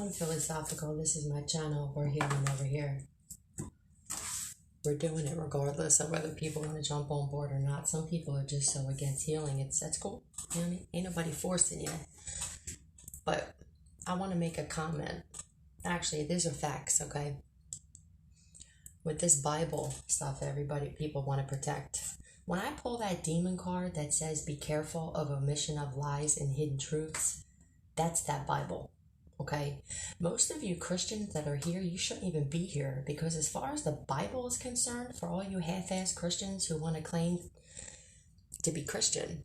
I'm philosophical. This is my channel. We're here and over here. We're doing it regardless of whether people want to jump on board or not. Some people are just so against healing. That's cool. You know what I mean? Ain't nobody forcing you. But I want to make a comment. Actually, these are facts, okay? With this Bible stuff, people want to protect. When I pull that demon card that says, be careful of omission of lies and hidden truths, that's that Bible. Okay, most of you Christians that are here, you shouldn't even be here, because as far as the Bible is concerned, for all you half-assed Christians who want to claim to be Christian,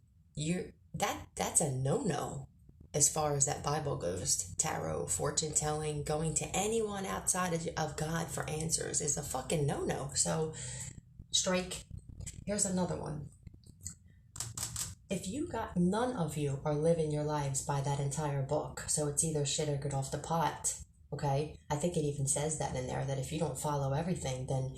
that's a no-no as far as that Bible goes. Tarot, fortune telling, going to anyone outside of God for answers is a fucking no-no. So, strike. Here's another one. If none of you are living your lives by that entire book, so it's either shit or get off the pot, okay? I think it even says that in there, that if you don't follow everything, then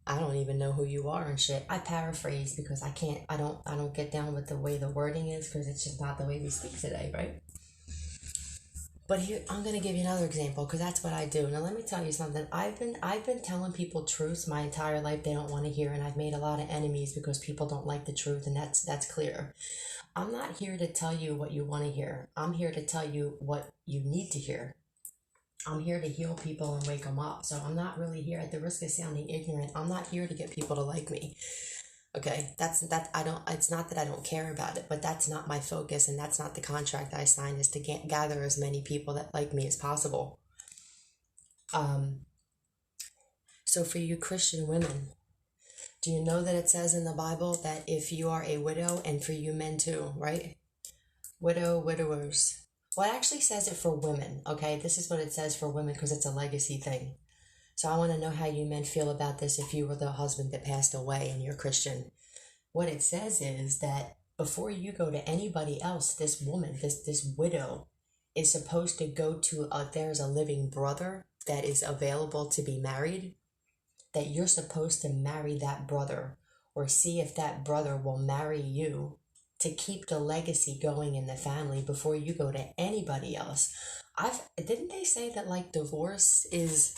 I don't even know who you are and shit. I paraphrase because I don't get down with the way the wording is, because it's just not the way we speak today, right? But here, I'm going to give you another example, because that's what I do. Now, let me tell you something. I've been telling people truths my entire life they don't want to hear, and I've made a lot of enemies because people don't like the truth, and that's clear. I'm not here to tell you what you want to hear. I'm here to tell you what you need to hear. I'm here to heal people and wake them up. So I'm not really here, at the risk of sounding ignorant, I'm not here to get people to like me. Okay, it's not that I don't care about it, but that's not my focus, and that's not the contract I signed, is to gather as many people that like me as possible. So for you Christian women, do you know that it says in the Bible that if you are a widow, and for you men too, right? Widowers. Well, it actually says it for women, okay? This is what it says for women, because it's a legacy thing. So I want to know how you men feel about this if you were the husband that passed away and you're Christian. What it says is that before you go to anybody else, this woman, this widow, is supposed to go to, there's a living brother that is available to be married, that you're supposed to marry that brother, or see if that brother will marry you to keep the legacy going in the family before you go to anybody else. Didn't they say that, like, divorce is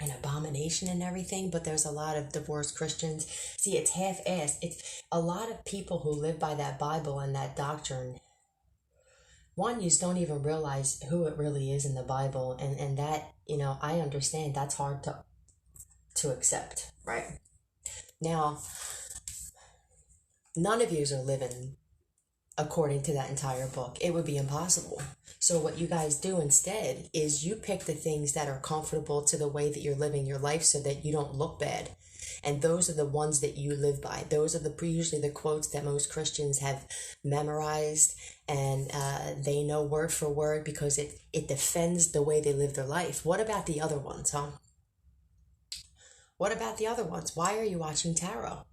an abomination and everything, but there's a lot of divorced Christians. See, it's half-assed. It's a lot of people who live by that Bible and that doctrine. One, you just don't even realize who it really is in the Bible, and that, I understand that's hard to accept, right? Now, none of yous are living according to that entire book. It would be impossible. So what you guys do instead is you pick the things that are comfortable to the way that you're living your life, so that you don't look bad. And those are the ones that you live by. Those are usually the quotes that most Christians have memorized, and they know word for word, because it defends the way they live their life. What about the other ones, huh? What about the other ones? Why are you watching tarot?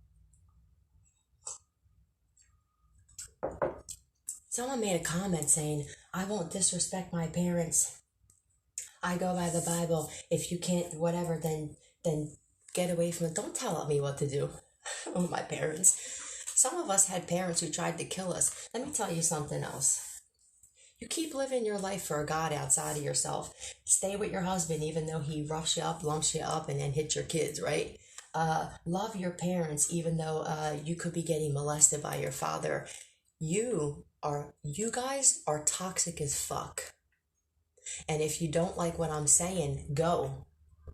Someone made a comment saying, I won't disrespect my parents. I go by the Bible. If you can't, whatever, then get away from it. Don't tell me what to do. Oh, my parents. Some of us had parents who tried to kill us. Let me tell you something else. You keep living your life for a God outside of yourself. Stay with your husband, even though he roughs you up, lumps you up, and then hits your kids, right? Love your parents, even though you could be getting molested by your father. You guys are toxic as fuck. And if you don't like what I'm saying, go.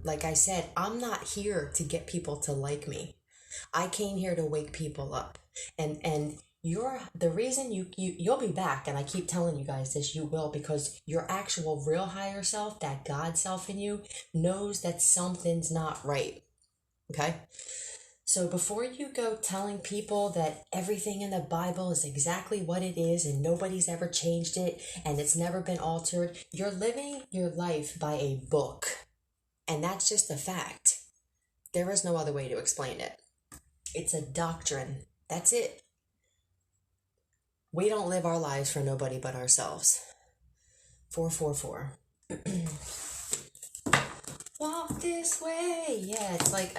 Like I said, I'm not here to get people to like me. I came here to wake people up. And the reason you'll be back, and I keep telling you guys this, you will, because your actual real higher self, that God self in you, knows that something's not right. Okay? So before you go telling people that everything in the Bible is exactly what it is and nobody's ever changed it and it's never been altered, you're living your life by a book. And that's just a fact. There is no other way to explain it. It's a doctrine. That's it. We don't live our lives for nobody but ourselves. 444. walk this way. Yeah, it's like,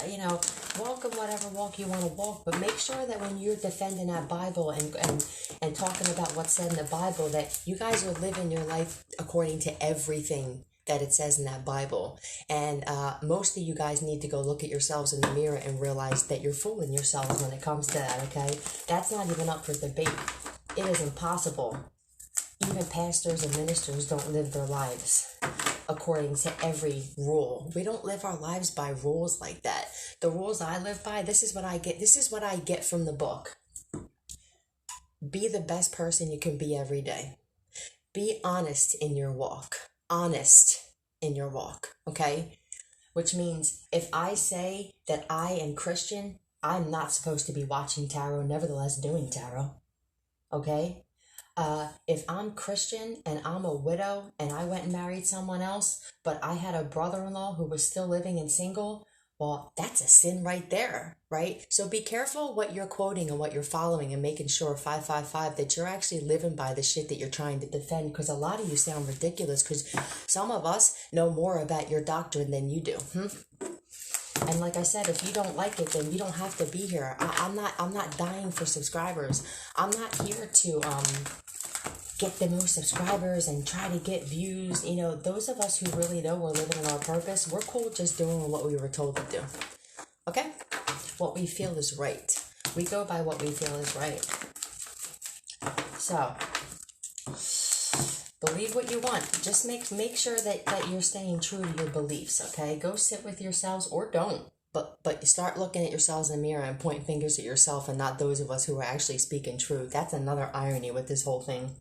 walk in whatever walk you want to walk, but make sure that when you're defending that Bible and talking about what's said in the Bible, that you guys are living your life according to everything that it says in that Bible. And most of you guys need to go look at yourselves in the mirror and realize that you're fooling yourselves when it comes to that, okay? That's not even up for debate. It is impossible. Even pastors and ministers don't live their lives according to every rule. We don't live our lives by rules like that. The rules I live by, this is what I get. This is what I get from the book. Be the best person you can be every day. Be honest in your walk. Honest in your walk, okay? Which means if I say that I am Christian, I'm not supposed to be watching tarot, nevertheless doing tarot, okay? If I'm Christian and I'm a widow and I went and married someone else, but I had a brother-in-law who was still living and single, well, that's a sin right there, right? So be careful what you're quoting and what you're following and making sure 555 that you're actually living by the shit that you're trying to defend, because a lot of you sound ridiculous because some of us know more about your doctrine than you do. And like I said, if you don't like it, then you don't have to be here. I'm not dying for subscribers. I'm not here to get the most subscribers and try to get views. Those of us who really know we're living in our purpose, we're cool just doing what we were told to do. Okay? What we feel is right. We go by what we feel is right. So, believe what you want. Just make sure that you're staying true to your beliefs, okay? Go sit with yourselves, or don't. But start looking at yourselves in the mirror and point fingers at yourself and not those of us who are actually speaking truth. That's another irony with this whole thing.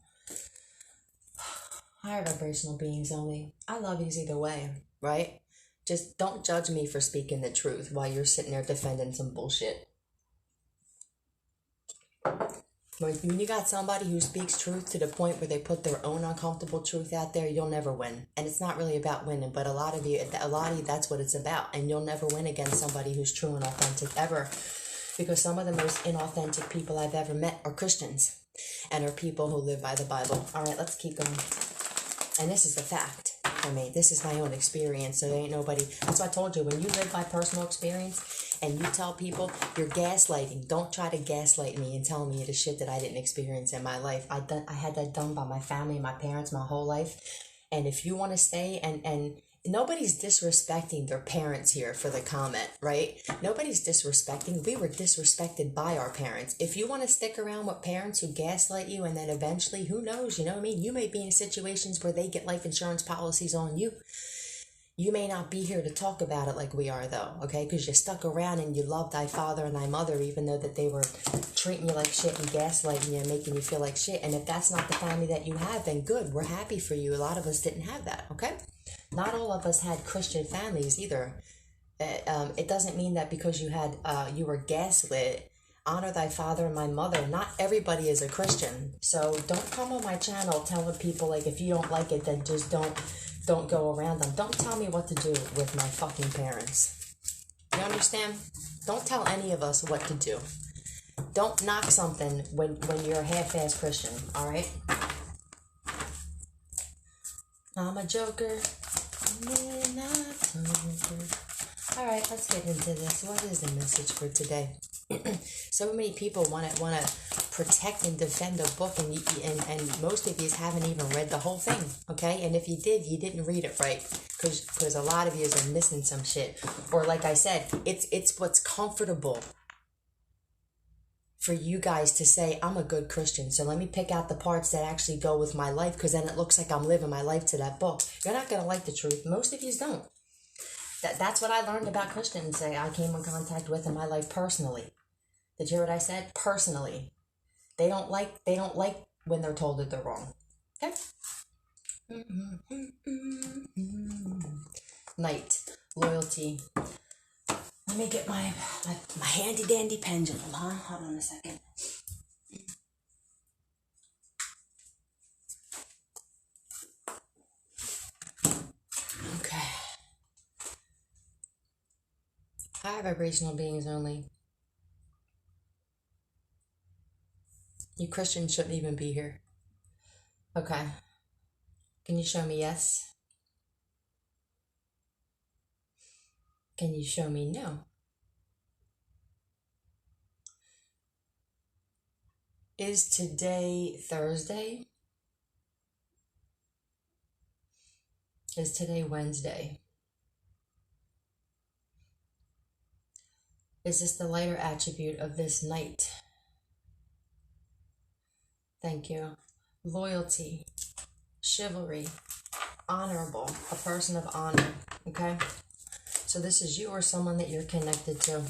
Higher vibrational beings only. I love you either way, right? Just don't judge me for speaking the truth while you're sitting there defending some bullshit. When you got somebody who speaks truth to the point where they put their own uncomfortable truth out there, you'll never win. And it's not really about winning, but a lot of you, that's what it's about. And you'll never win against somebody who's true and authentic ever. Because some of the most inauthentic people I've ever met are Christians and are people who live by the Bible. All right, let's keep going. And this is the fact. I mean, this is my own experience, so there ain't nobody. That's why I told you, when you live by personal experience and you tell people, you're gaslighting. Don't try to gaslight me and tell me the shit that I didn't experience in my life. I had that done by my family, my parents, my whole life. And if you want to stay and nobody's disrespecting their parents here for the comment, right? Nobody's disrespecting. We were disrespected by our parents. If you want to stick around with parents who gaslight you and then eventually, who knows, you know what I mean? You may be in situations where they get life insurance policies on you. You may not be here to talk about it like we are, though, okay? Because you stuck around and you loved thy father and thy mother, even though that they were treating you like shit and gaslighting you and making you feel like shit. And if that's not the family that you have, then good. We're happy for you. A lot of us didn't have that, okay? Not all of us had Christian families either. It doesn't mean that because you were gaslit. Honor thy father and my mother. Not everybody is a Christian. So don't come on my channel telling people, like, if you don't like it, then just don't go around them. Don't tell me what to do with my fucking parents. You understand? Don't tell any of us what to do. Don't knock something when you're a half-ass Christian, alright? I'm a joker. Alright, let's get into this. What is the message for today? So many people want to protect and defend a book, and most of you haven't even read the whole thing, okay? And if you did, you didn't read it right, because a lot of you are missing some shit. Or like I said, it's what's comfortable for you guys to say, I'm a good Christian, so let me pick out the parts that actually go with my life, because then it looks like I'm living my life to that book. You're not going to like the truth. Most of you don't. That's what I learned about Christians. I came in contact with in my life personally. Did you hear what I said? Personally. They don't like when they're told that they're wrong. Okay? Night. Loyalty. Let me get my handy dandy pendulum, huh? Hold on a second. Okay. High vibrational beings only. You Christians shouldn't even be here. Okay. Can you show me yes? Can you show me no? Is today Thursday? Is today Wednesday? Is this the lighter attribute of this night? Thank you. Loyalty, chivalry, honorable, a person of honor, okay? So this is you or someone that you're connected to.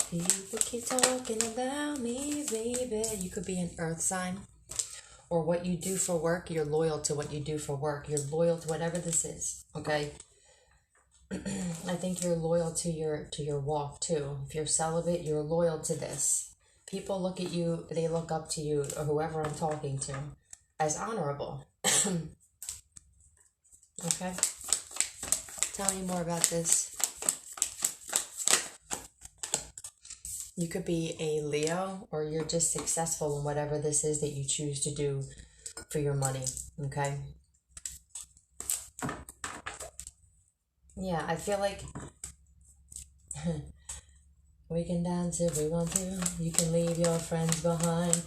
People keep talking about me, baby. You could be an earth sign. Or what you do for work, you're loyal to what you do for work. You're loyal to whatever this is, okay? I think you're loyal to your walk too. If you're celibate, you're loyal to this. People look at you, they look up to you, or whoever I'm talking to, as honorable. Okay? Tell me more about this. You could be a Leo, or you're just successful in whatever this is that you choose to do for your money, okay? Yeah, I feel like we can dance if we want to. You can leave your friends behind.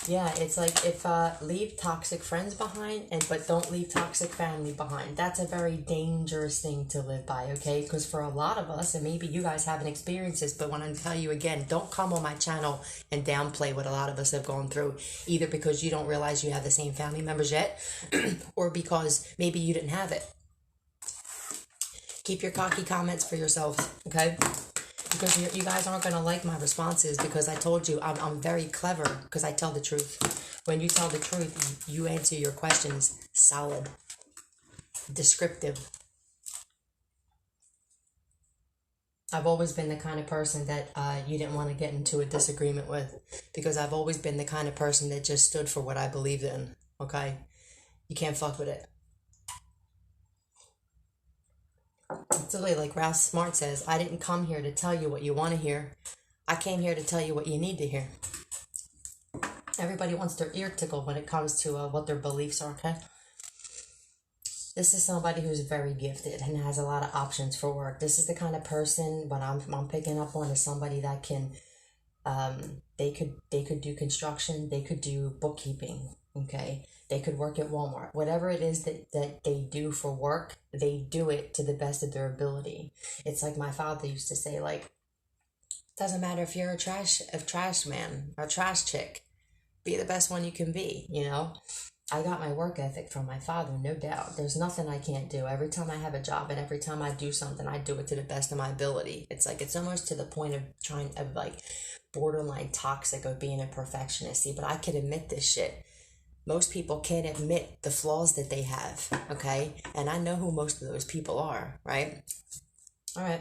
Yeah, it's like if leave toxic friends behind, but don't leave toxic family behind. That's a very dangerous thing to live by, okay? Because for a lot of us, and maybe you guys haven't experienced this, but when I tell you again, don't come on my channel and downplay what a lot of us have gone through, either because you don't realize you have the same family members yet, or because maybe you didn't have it. Keep your cocky comments for yourselves, okay? Because you guys aren't going to like my responses, because I told you I'm very clever because I tell the truth. When you tell the truth, you answer your questions solid, descriptive. I've always been the kind of person that you didn't want to get into a disagreement with, because I've always been the kind of person that just stood for what I believed in, okay? You can't fuck with it. It's really like Ralph Smart says, I didn't come here to tell you what you want to hear. I came here to tell you what you need to hear. Everybody wants their ear tickled when it comes to what their beliefs are, okay? This is somebody who's very gifted and has a lot of options for work. This is the kind of person, what I'm picking up on, is somebody that can, they could do construction, they could do bookkeeping, okay? They could work at Walmart. Whatever it is that they do for work, they do it to the best of their ability. It's like my father used to say, like, doesn't matter if you're a trash man or a trash chick, be the best one you can be, you know? I got my work ethic from my father, no doubt. There's nothing I can't do. Every time I have a job and every time I do something, I do it to the best of my ability. It's like, it's almost to the point of like borderline toxic of being a perfectionist. See, but I can admit this shit. Most people can't admit the flaws that they have, okay? And I know who most of those people are, right? All right.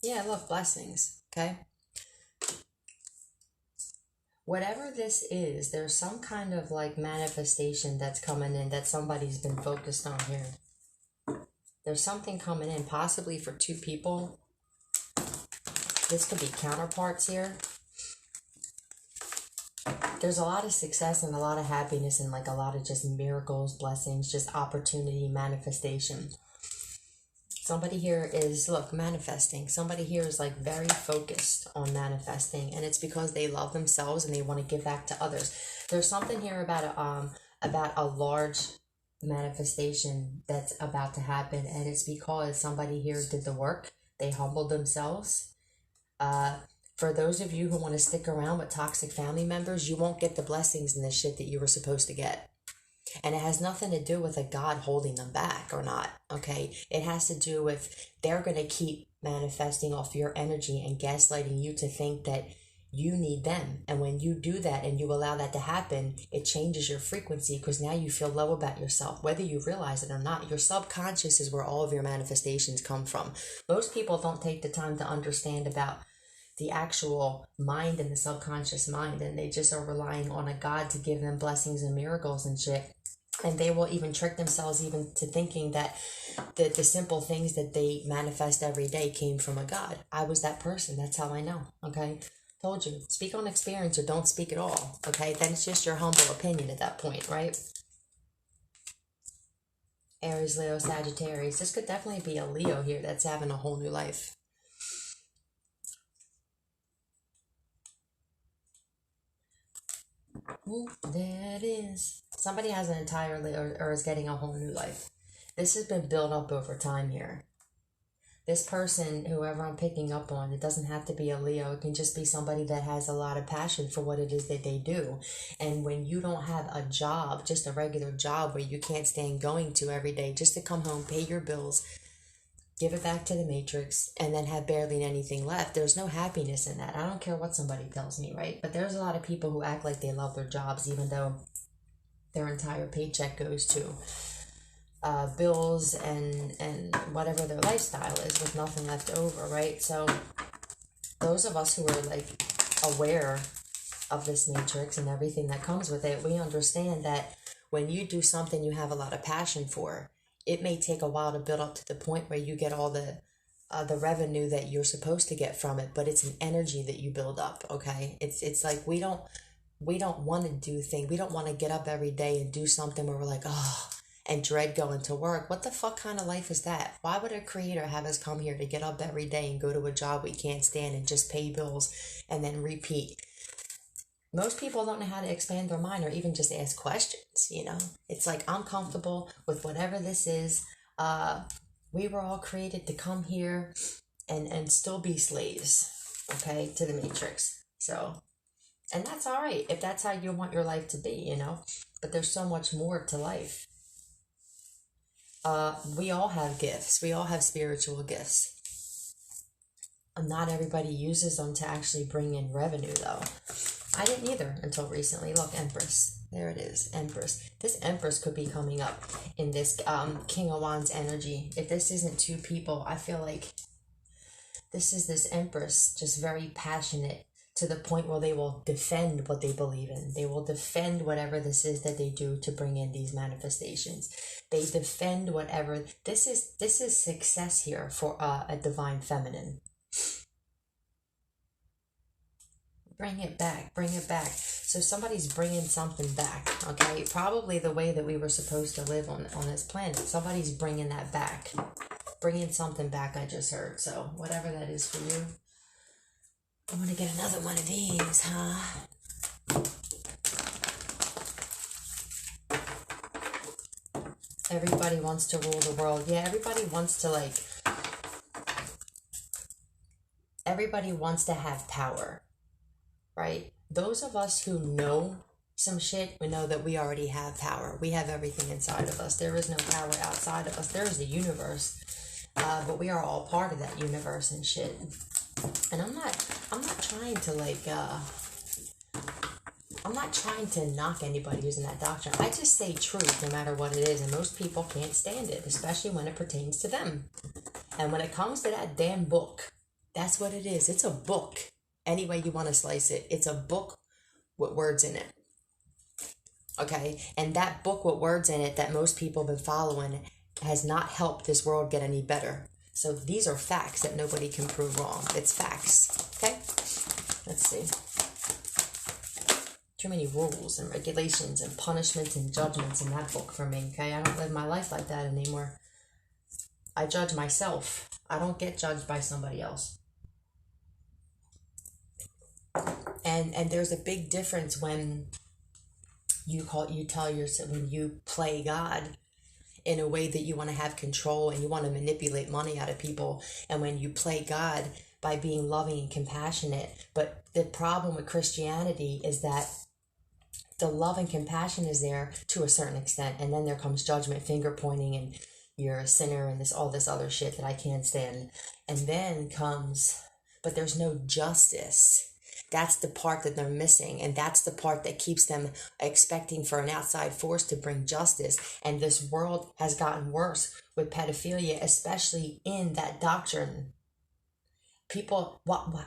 Yeah, I love blessings, okay? Whatever this is, there's some kind of like manifestation that's coming in that somebody's been focused on here. There's something coming in, possibly for two people. This could be counterparts here. There's a lot of success and a lot of happiness and like a lot of just miracles, blessings, just opportunity, manifestation. Somebody here is, look, manifesting. Somebody here is like very focused on manifesting, and it's because they love themselves and they want to give back to others. There's something here about a large manifestation that's about to happen, and it's because somebody here did the work. They humbled themselves. For those of you who want to stick around with toxic family members, you won't get the blessings and the shit that you were supposed to get. And it has nothing to do with a God holding them back or not, okay? It has to do with they're going to keep manifesting off your energy and gaslighting you to think that you need them. And when you do that and you allow that to happen, it changes your frequency, because now you feel low about yourself. Whether you realize it or not, your subconscious is where all of your manifestations come from. Most people don't take the time to understand about the actual mind and the subconscious mind, and they just are relying on a God to give them blessings and miracles and shit. And they will even trick themselves even to thinking that the simple things that they manifest every day came from a God. I was that person. That's how I know, okay? Told you. Speak on experience or don't speak at all, okay? Then it's just your humble opinion at that point, right? Aries, Leo, Sagittarius. This could definitely be a Leo here that's having a whole new life. Ooh, there it is. Somebody has an entire Leo or is getting a whole new life. This has been built up over time here. This person, whoever I'm picking up on, it doesn't have to be a Leo. It can just be somebody that has a lot of passion for what it is that they do. And when you don't have a job, just a regular job where you can't stand going to every day just to come home, pay your bills, give it back to the matrix, and then have barely anything left, there's no happiness in that. I don't care what somebody tells me, right? But there's a lot of people who act like they love their jobs even though their entire paycheck goes to bills and whatever their lifestyle is with nothing left over, right? So those of us who are like aware of this matrix and everything that comes with it, we understand that when you do something you have a lot of passion for, it may take a while to build up to the point where you get all the revenue that you're supposed to get from it, but it's an energy that you build up. Okay, it's like we don't want to do things. We don't want to get up every day and do something where we're like, oh, and dread going to work. What the fuck kind of life is that? Why would a creator have us come here to get up every day and go to a job we can't stand and just pay bills and then repeat? Most people don't know how to expand their mind or even just ask questions, you know? It's like, I'm comfortable with whatever this is. We were all created to come here and still be slaves, okay, to the matrix. So, and that's all right if that's how you want your life to be, you know? But there's so much more to life. We all have gifts. We all have spiritual gifts. Not everybody uses them to actually bring in revenue, though. I didn't either until recently. Look, Empress. There it is, Empress. This Empress could be coming up in this King of Wands energy. If this isn't two people, I feel like this is this Empress, just very passionate to the point where they will defend what they believe in. They will defend whatever this is that they do to bring in these manifestations. They defend whatever. This is success here for a divine feminine. Bring it back, bring it back. So somebody's bringing something back, okay? Probably the way that we were supposed to live on this planet. Somebody's bringing that back. Bringing something back, I just heard. So whatever that is for you. I'm going to get another one of these, huh? Everybody wants to rule the world. Yeah, everybody wants to, like... Everybody wants to have power. Right? Those of us who know some shit, we know that we already have power. We have everything inside of us. There is no power outside of us. There is the universe, but we are all part of that universe and shit. And I'm not trying to I'm not trying to knock anybody who's in that doctrine. I just say truth no matter what it is, and most people can't stand it, especially when it pertains to them. And when it comes to that damn book, that's what it is. It's a book. Any way you want to slice it, it's a book with words in it. Okay? And that book with words in it that most people have been following has not helped this world get any better. So these are facts that nobody can prove wrong. It's facts. Okay? Let's see. Too many rules and regulations and punishments and judgments in that book for me. Okay? I don't live my life like that anymore. I judge myself. I don't get judged by somebody else. And there's a big difference when when you play God in a way that you want to have control and you want to manipulate money out of people, and when you play God by being loving and compassionate. But the problem with Christianity is that the love and compassion is there to a certain extent, and then there comes judgment, finger pointing, and you're a sinner and all this other shit that I can't stand. And then comes, but there's no justice. That's the part that they're missing, and that's the part that keeps them expecting for an outside force to bring justice. And this world has gotten worse with pedophilia, especially in that doctrine. People,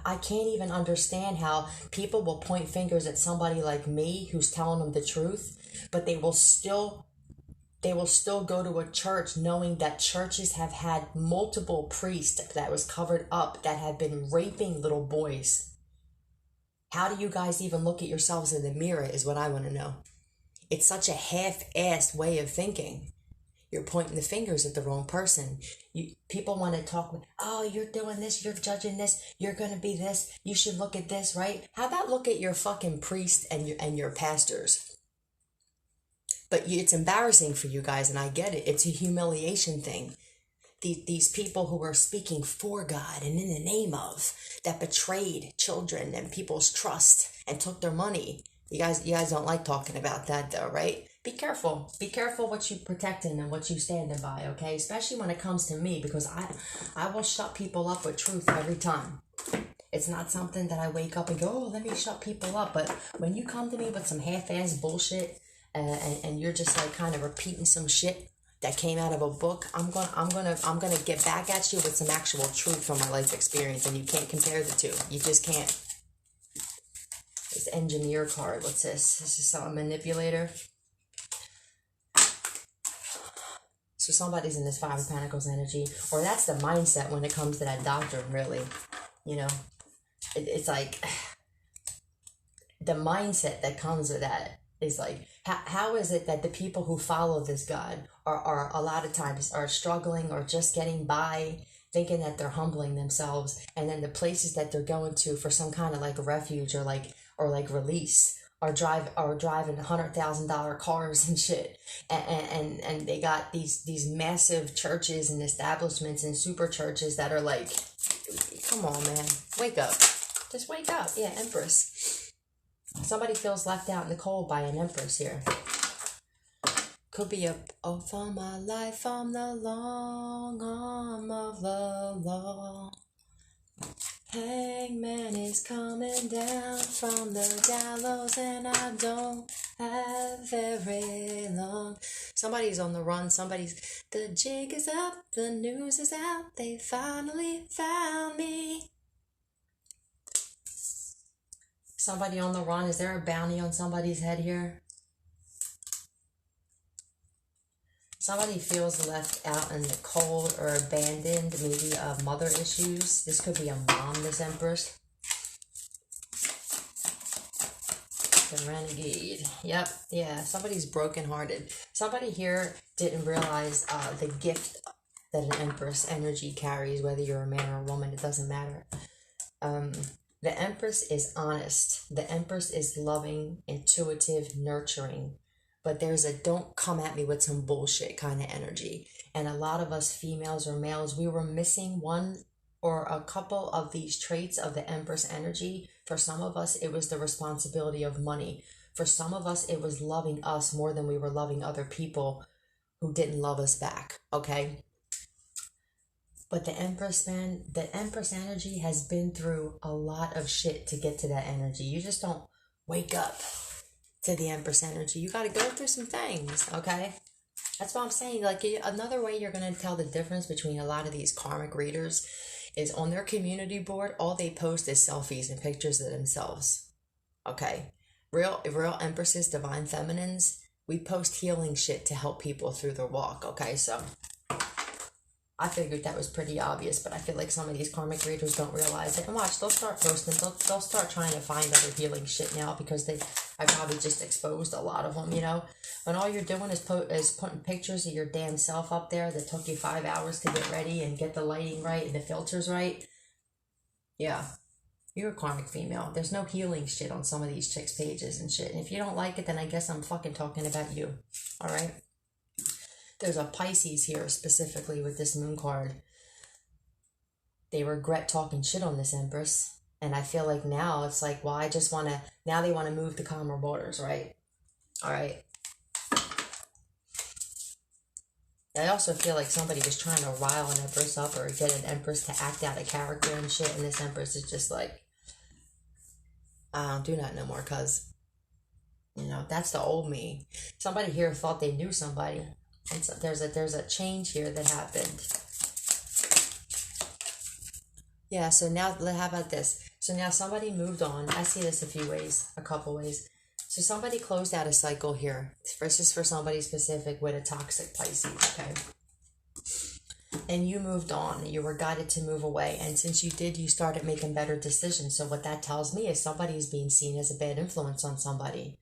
I can't even understand how people will point fingers at somebody like me who's telling them the truth, but they will still go to a church knowing that churches have had multiple priests that was covered up that have been raping little boys. How do you guys even look at yourselves in the mirror is what I want to know. It's such a half-assed way of thinking. You're pointing the fingers at the wrong person. People want to talk with, oh, you're doing this, you're judging this, you're going to be this, you should look at this, right? How about look at your fucking priest and your pastors? But it's embarrassing for you guys, and I get it. It's a humiliation thing. These people who are speaking for God and in the name of, that betrayed children and people's trust and took their money. You guys don't like talking about that though, right? Be careful. Be careful what you protecting and what you standing by, okay? Especially when it comes to me, because I will shut people up with truth every time. It's not something that I wake up and go, oh, let me shut people up. But when you come to me with some half-ass bullshit and you're just like kind of repeating some shit that came out of a book, I'm gonna get back at you with some actual truth from my life experience, and you can't compare the two. You just can't. This engineer card, what's this? This is a manipulator. So somebody's in this Five of Pentacles energy, or that's the mindset when it comes to that doctrine, really. You know, it's like the mindset that comes with that is like, how is it that the people who follow this God are a lot of times are struggling or just getting by, thinking that they're humbling themselves, and then the places that they're going to for some kind of like refuge or like release are driving $100,000 cars and shit, and they got these massive churches and establishments and super churches that are like, come on, man, wake up, just wake up. Yeah, Empress. Somebody feels left out in the cold by an Empress here. Could be oh, for my life from the long arm of the law. Hangman is coming down from the gallows, and I don't have very long. Somebody's on the run. The jig is up, the news is out, they finally found me. Somebody on the run. Is there a bounty on somebody's head here? Somebody feels left out in the cold or abandoned, maybe mother issues. This could be a mom, this Empress. The Renegade. Yep, yeah, somebody's brokenhearted. Somebody here didn't realize the gift that an Empress energy carries, whether you're a man or a woman, it doesn't matter. The Empress is honest. The Empress is loving, intuitive, nurturing. But there's a don't come at me with some bullshit kind of energy. And a lot of us females or males, we were missing one or a couple of these traits of the Empress energy. For some of us, it was the responsibility of money. For some of us, it was loving us more than we were loving other people who didn't love us back, okay? But the Empress, man, the Empress energy has been through a lot of shit to get to that energy. You just don't wake up to the Empress energy. You got to go through some things, okay? That's what I'm saying. Like, another way you're going to tell the difference between a lot of these karmic readers is on their community board, all they post is selfies and pictures of themselves, okay? Real Empresses, divine feminines, we post healing shit to help people through their walk, okay? So I figured that was pretty obvious, but I feel like some of these karmic readers don't realize it. And watch, they'll start posting, they'll start trying to find other healing shit now, because I probably just exposed a lot of them, you know? When all you're doing is putting pictures of your damn self up there that took you 5 hours to get ready and get the lighting right and the filters right. Yeah, you're a karmic female. There's no healing shit on some of these chicks' pages and shit. And if you don't like it, then I guess I'm fucking talking about you. All right? There's a Pisces here specifically with this moon card. They regret talking shit on this Empress. And I feel like now it's like, well, now they want to move to calmer waters, right? All right. I also feel like somebody was trying to rile an Empress up or get an Empress to act out a character and shit. And this Empress is just like, I don't do that no more, cuz, you know, that's the old me. Somebody here thought they knew somebody. And so there's a change here that happened. Yeah, so now, how about this? So now somebody moved on. I see this a couple ways. So somebody closed out a cycle here. This is for somebody specific with a toxic Pisces, okay? And you moved on. You were guided to move away. And since you did, you started making better decisions. So what that tells me is somebody is being seen as a bad influence on somebody.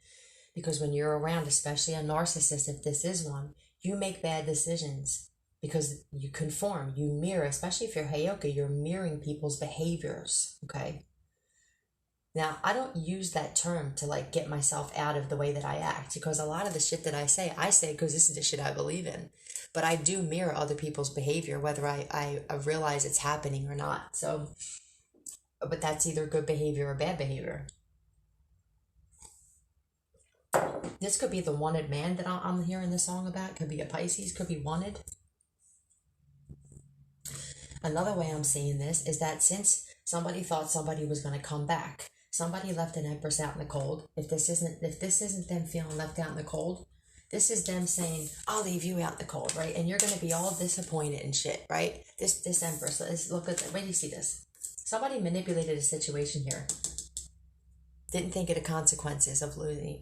Because when you're around, especially a narcissist, if this is one, You make bad decisions because you conform, you mirror, especially if you're Heyoka, you're mirroring people's behaviors, okay? Now, I don't use that term to like get myself out of the way that I act, because a lot of the shit that I say because this is the shit I believe in. But I do mirror other people's behavior, whether I realize it's happening or not. So, but that's either good behavior or bad behavior. This could be the wanted man that I'm hearing the song about. Could be a Pisces, could be wanted. Another way I'm seeing this is that since somebody thought somebody was going to come back, somebody left an Empress out in the cold. If this isn't them feeling left out in the cold, this is them saying, I'll leave you out in the cold, right? And you're going to be all disappointed and shit, right? This Empress, look at, where do you see this? Somebody manipulated a situation here. Didn't think of the consequences of losing.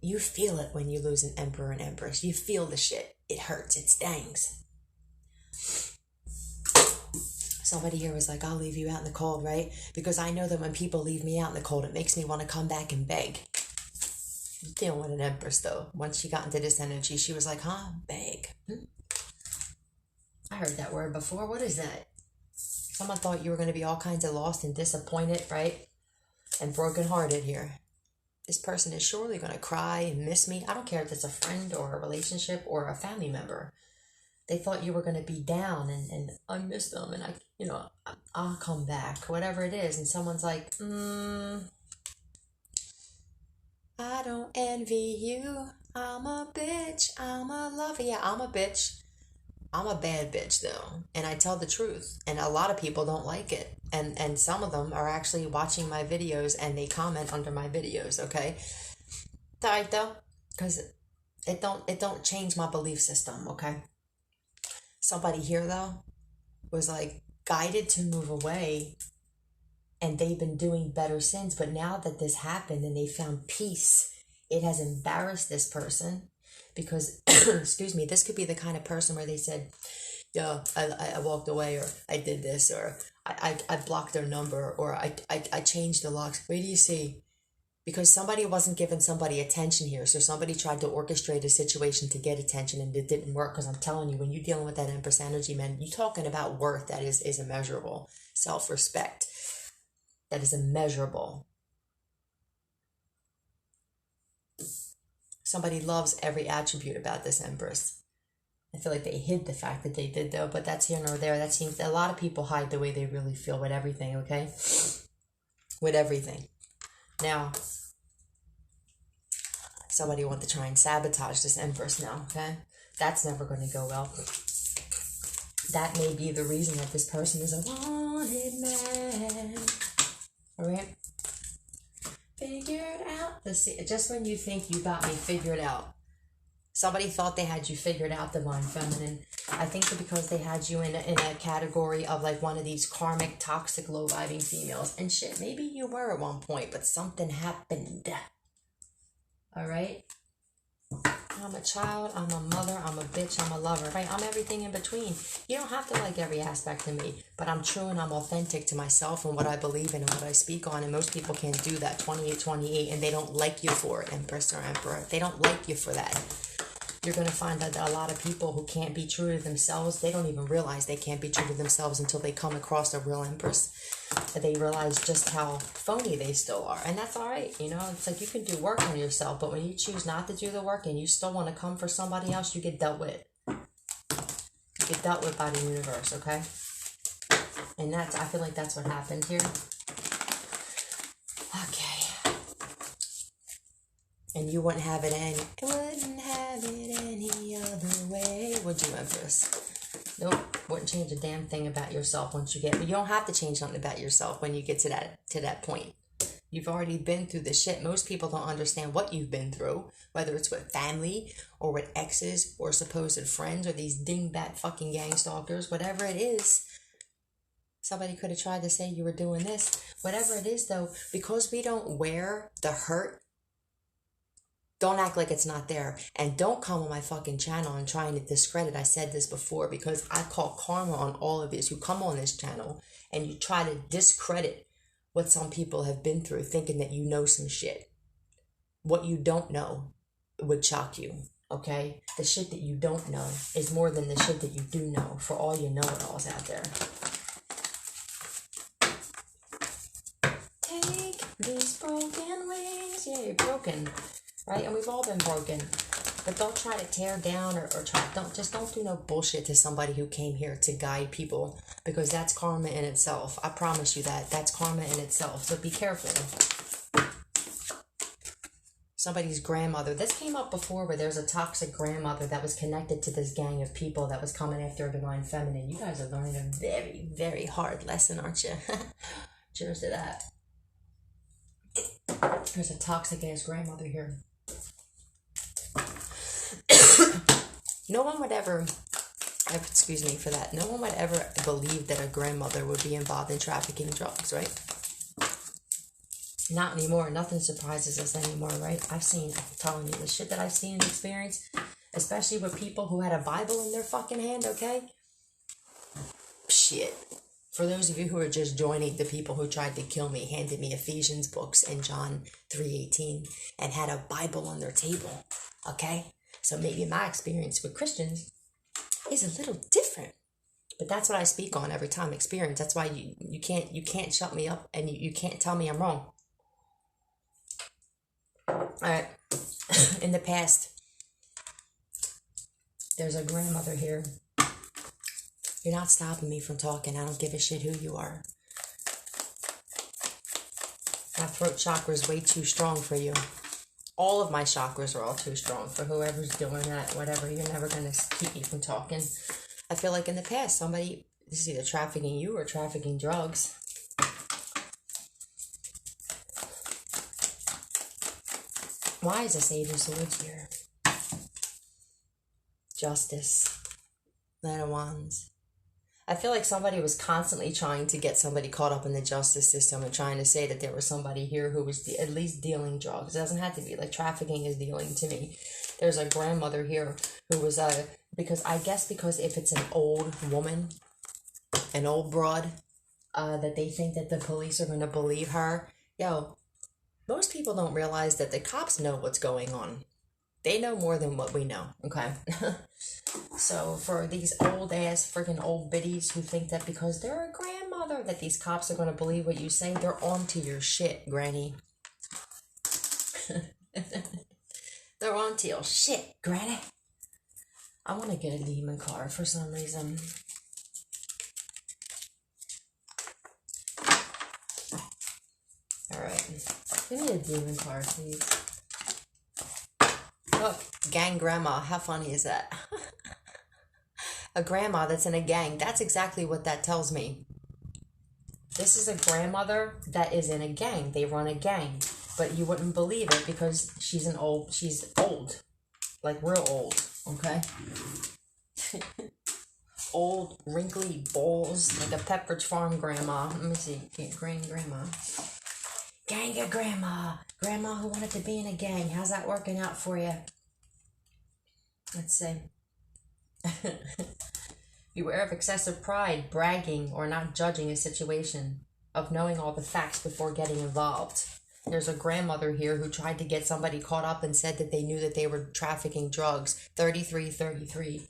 You feel it when you lose an Emperor and Empress. You feel the shit. It hurts. It stings. Somebody here was like, I'll leave you out in the cold, right? Because I know that when people leave me out in the cold, it makes me want to come back and beg. Dealing with an Empress, though. Once she got into this energy, she was like, beg. I heard that word before. What is that? Someone thought you were going to be all kinds of lost and disappointed, right? And brokenhearted here. This person is surely going to cry and miss me. I don't care if it's a friend or a relationship or a family member. They thought you were going to be down and I miss them and I'll come back, whatever it is. And someone's like, I don't envy you. I'm a bitch. I'm a lover. Yeah, I'm a bitch. I'm a bad bitch though. And I tell the truth. And a lot of people don't like it. And some of them are actually watching my videos and they comment under my videos, okay? It's alright though. Because it don't change my belief system, okay? Somebody here though was like guided to move away, and they've been doing better since. But now that this happened and they found peace, it has embarrassed this person because excuse me, this could be the kind of person where they said, yeah, I walked away, or I did this, or I blocked their number, or I changed the locks. Where do you see? Because somebody wasn't giving somebody attention here. So somebody tried to orchestrate a situation to get attention and it didn't work. Because I'm telling you, when you're dealing with that Empress energy, man, you're talking about worth that is immeasurable. Self-respect. That is immeasurable. Somebody loves every attribute about this Empress. I feel like they hid the fact that they did though, but that's here nor there. That seems, a lot of people hide the way they really feel with everything, okay? With everything. Now, somebody want to try and sabotage this Empress now, okay? That's never going to go well. That may be the reason that this person is a wanted man. Alright? Figured out. Just when you think you got me figured out. Somebody thought they had you figured out, Divine Feminine. I think that because they had you in a category of like one of these karmic, toxic, low-vibing females. And shit, maybe you were at one point, but something happened. Alright? I'm a child, I'm a mother, I'm a bitch, I'm a lover. Right? I'm everything in between. You don't have to like every aspect of me, but I'm true and I'm authentic to myself and what I believe in and what I speak on. And most people can't do that. 28, and they don't like you for it, Empress or Emperor. They don't like you for that. You're going to find that a lot of people who can't be true to themselves, they don't even realize they can't be true to themselves until they come across a real Empress. They realize just how phony they still are. And that's all right, you know? It's like you can do work on yourself, but when you choose not to do the work and you still want to come for somebody else, you get dealt with. You get dealt with by the universe, okay? And I feel like that's what happened here. Okay. And you wouldn't have it any other way, would you, Empress? Nope, wouldn't change a damn thing about yourself once you get. But you don't have to change something about yourself when you get to that point. You've already been through the shit. Most people don't understand what you've been through, whether it's with family or with exes or supposed friends or these dingbat fucking gang stalkers, whatever it is. Somebody could have tried to say you were doing this. Whatever it is, though, because we don't wear the hurt, don't act like it's not there. And don't come on my fucking channel and trying to discredit. I said this before because I call karma on all of you who come on this channel and you try to discredit what some people have been through, thinking that you know some shit. What you don't know would shock you. Okay? The shit that you don't know is more than the shit that you do know, for all you know-it-alls out there. Take these broken wings. Yeah, you're broken, right? And we've all been broken. But don't try to tear down or don't do no bullshit to somebody who came here to guide people, because that's karma in itself. I promise you that. That's karma in itself. So be careful. Somebody's grandmother. This came up before, where there's a toxic grandmother that was connected to this gang of people that was coming after a divine feminine. You guys are learning a very, very hard lesson, aren't you? Cheers to that. There's a toxic ass grandmother here. No one would ever, excuse me for that, no one would ever believe that a grandmother would be involved in trafficking drugs, right? Not anymore. Nothing surprises us anymore, right? I'm telling you, the shit that I've seen and experienced, especially with people who had a Bible in their fucking hand, okay? Shit. For those of you who are just joining, the people who tried to kill me handed me Ephesians books and John 3:18 and had a Bible on their table, okay? So maybe my experience with Christians is a little different. But that's what I speak on every time, experience. That's why you can't shut me up, and you can't tell me I'm wrong. Alright. In the past, there's a grandmother here. You're not stopping me from talking. I don't give a shit who you are. My throat chakra is way too strong for you. All of my chakras are all too strong for whoever's doing that, whatever. You're never going to keep me from talking. I feel like in the past, somebody is either trafficking you or trafficking drugs. Why is the Sage of Swords here? Justice. Knight of Wands. I feel like somebody was constantly trying to get somebody caught up in the justice system and trying to say that there was somebody here who was at least dealing drugs. It doesn't have to be like trafficking is dealing to me. There's a grandmother here who was because if it's an old woman, an old broad, that they think that the police are going to believe her. Yo, most people don't realize that the cops know what's going on. They know more than what we know, okay? So for these old-ass freaking old biddies who think that because they're a grandmother that these cops are going to believe what you say, they're onto your shit, granny. They're onto your shit, granny. I want to get a demon card for some reason. Alright. Give me a demon card, please. Look, gang grandma. How funny is that? A grandma that's in a gang. That's exactly what that tells me. This is a grandmother that is in a gang. They run a gang. But you wouldn't believe it because she's old. Like real old, okay? Old, wrinkly balls, like a Pepperidge Farm grandma. Let me see. Grandma. Ganga grandma. Grandma who wanted to be in a gang. How's that working out for you? Let's see. Beware of excessive pride, bragging, or not judging a situation, of knowing all the facts before getting involved. There's a grandmother here who tried to get somebody caught up and said that they knew that they were trafficking drugs. 3333.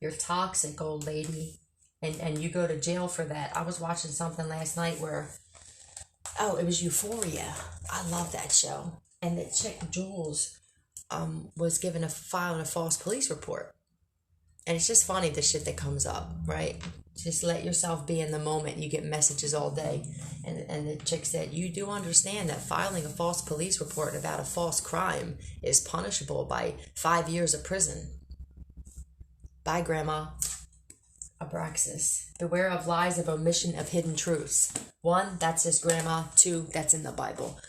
You're toxic, old lady. And you go to jail for that. I was watching something last night where, it was Euphoria. I love that show. And the chick, Jules, was given filing a false police report. And it's just funny, the shit that comes up, right? Just let yourself be in the moment. You get messages all day. And the chick said, you do understand that filing a false police report about a false crime is punishable by 5 years of prison. Bye, Grandma. Abraxas. Beware of lies of omission of hidden truths. 1, that's this grandma. 2, that's in the Bible.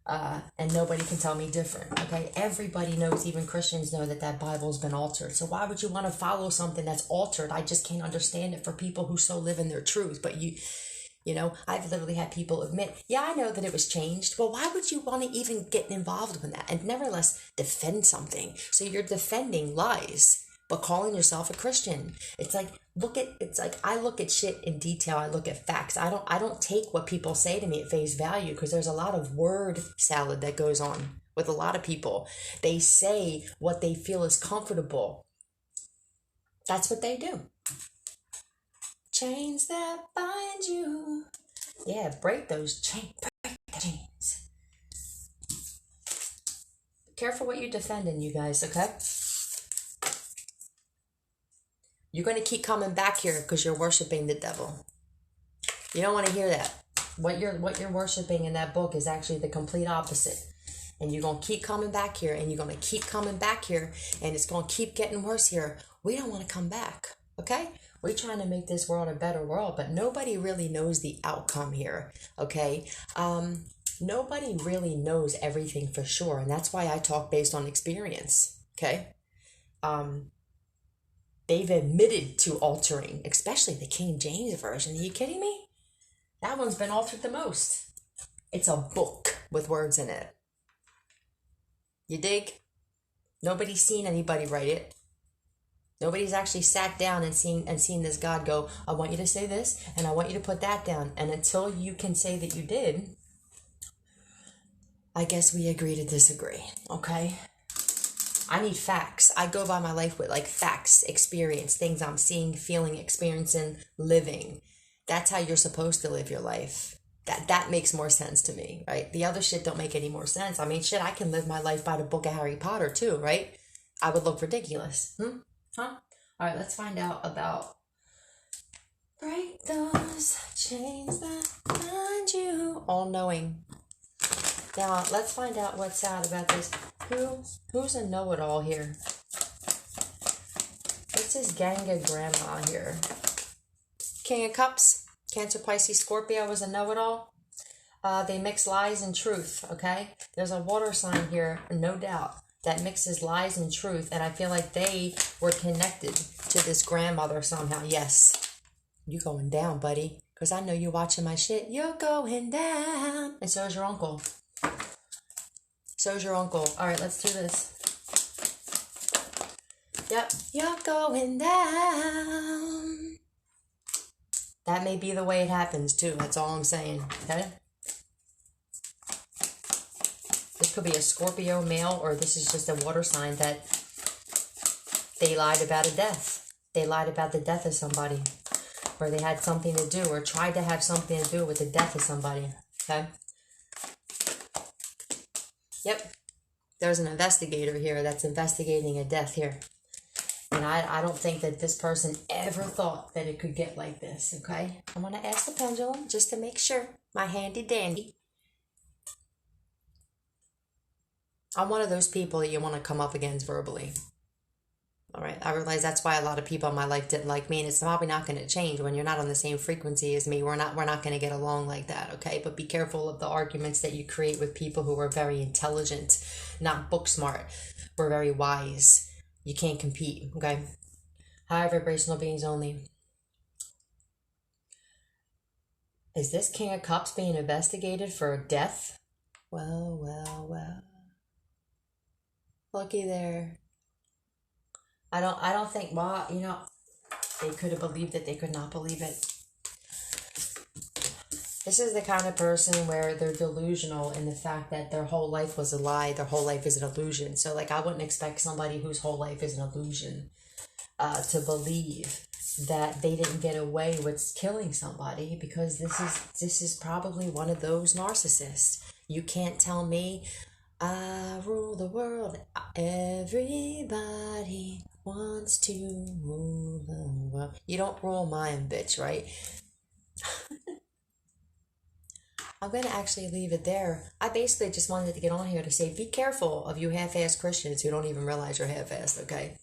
And nobody can tell me different, okay? Everybody knows, even Christians know that Bible's been altered. So why would you want to follow something that's altered? I just can't understand it for people who so live in their truth. But you know, I've literally had people admit, yeah, I know that it was changed. Well, why would you want to even get involved with that? And nevertheless, defend something. So you're defending lies, but calling yourself a Christian. It's like, I look at shit in detail. I look at facts. I don't take what people say to me at face value, because there's a lot of word salad that goes on with a lot of people. They say what they feel is comfortable. That's what they do. Chains that bind you. Yeah, break those chains. Break the chains. Be careful what you're defending, you guys, okay? You're going to keep coming back here because you're worshiping the devil. You don't want to hear that. What you're worshiping in that book is actually the complete opposite. And you're going to keep coming back here, and you're going to keep coming back here, and it's going to keep getting worse here. We don't want to come back, okay? We're trying to make this world a better world, but nobody really knows the outcome here, okay? Nobody really knows everything for sure, and that's why I talk based on experience, okay? They've admitted to altering, especially the King James Version. Are you kidding me? That one's been altered the most. It's a book with words in it. You dig? Nobody's seen anybody write it. Nobody's actually sat down and seen this God go, I want you to say this, and I want you to put that down. And until you can say that you did, I guess we agree to disagree, okay? I need facts. I go by my life with like facts, experience, things I'm seeing, feeling, experiencing, living. That's how you're supposed to live your life. That makes more sense to me, right? The other shit don't make any more sense. I mean, shit, I can live my life by the book of Harry Potter too, right? I would look ridiculous. Huh? All right, let's find out about break those chains that bind you. All knowing. Now, let's find out what's sad about this. Who's a know-it-all here? What's this Ganga grandma here? King of Cups, Cancer, Pisces, Scorpio is a know-it-all. They mix lies and truth, okay? There's a water sign here, no doubt, that mixes lies and truth, and I feel like they were connected to this grandmother somehow. Yes, you going down, buddy, because I know you're watching my shit. You're going down. And so is your uncle. So's your uncle. All right, let's do this. Yep, you're going down. That may be the way it happens, too. That's all I'm saying, okay? This could be a Scorpio male, or this is just a water sign that they lied about a death. They lied about the death of somebody, or they had something to do, or tried to have something to do with the death of somebody, okay? Yep, there's an investigator here that's investigating a death here. And I don't think that this person ever thought that it could get like this, okay? I'm going to ask the pendulum just to make sure. My handy dandy. I'm one of those people that you want to come up against verbally. All right, I realize that's why a lot of people in my life didn't like me, and it's probably not going to change. When you're not on the same frequency as me, we're not going to get along like that, okay? But be careful of the arguments that you create with people who are very intelligent, not book smart. We're very wise. You can't compete, okay? High vibrational beings only. Is this King of Cups being investigated for death? Well, well, well. Looky there. I don't think, well, you know, they could have believed it, they could not believe it. This is the kind of person where they're delusional in the fact that their whole life was a lie, their whole life is an illusion. So, like, I wouldn't expect somebody whose whole life is an illusion to believe that they didn't get away with killing somebody, because this is probably one of those narcissists. You can't tell me, I rule the world. Everybody wants to rule the world. You don't rule mine, bitch, right? I'm going to actually leave it there. I basically just wanted to get on here to say, be careful of you half-assed Christians who don't even realize you're half-assed, okay?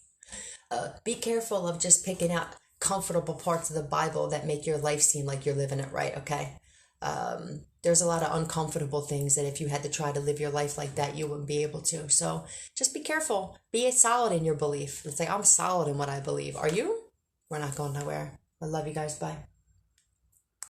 Be careful of just picking out comfortable parts of the Bible that make your life seem like you're living it right, okay? There's a lot of uncomfortable things that if you had to try to live your life like that, you wouldn't be able to. So just be careful. Be solid in your belief. Let's say, I'm solid in what I believe. Are you? We're not going nowhere. I love you guys. Bye.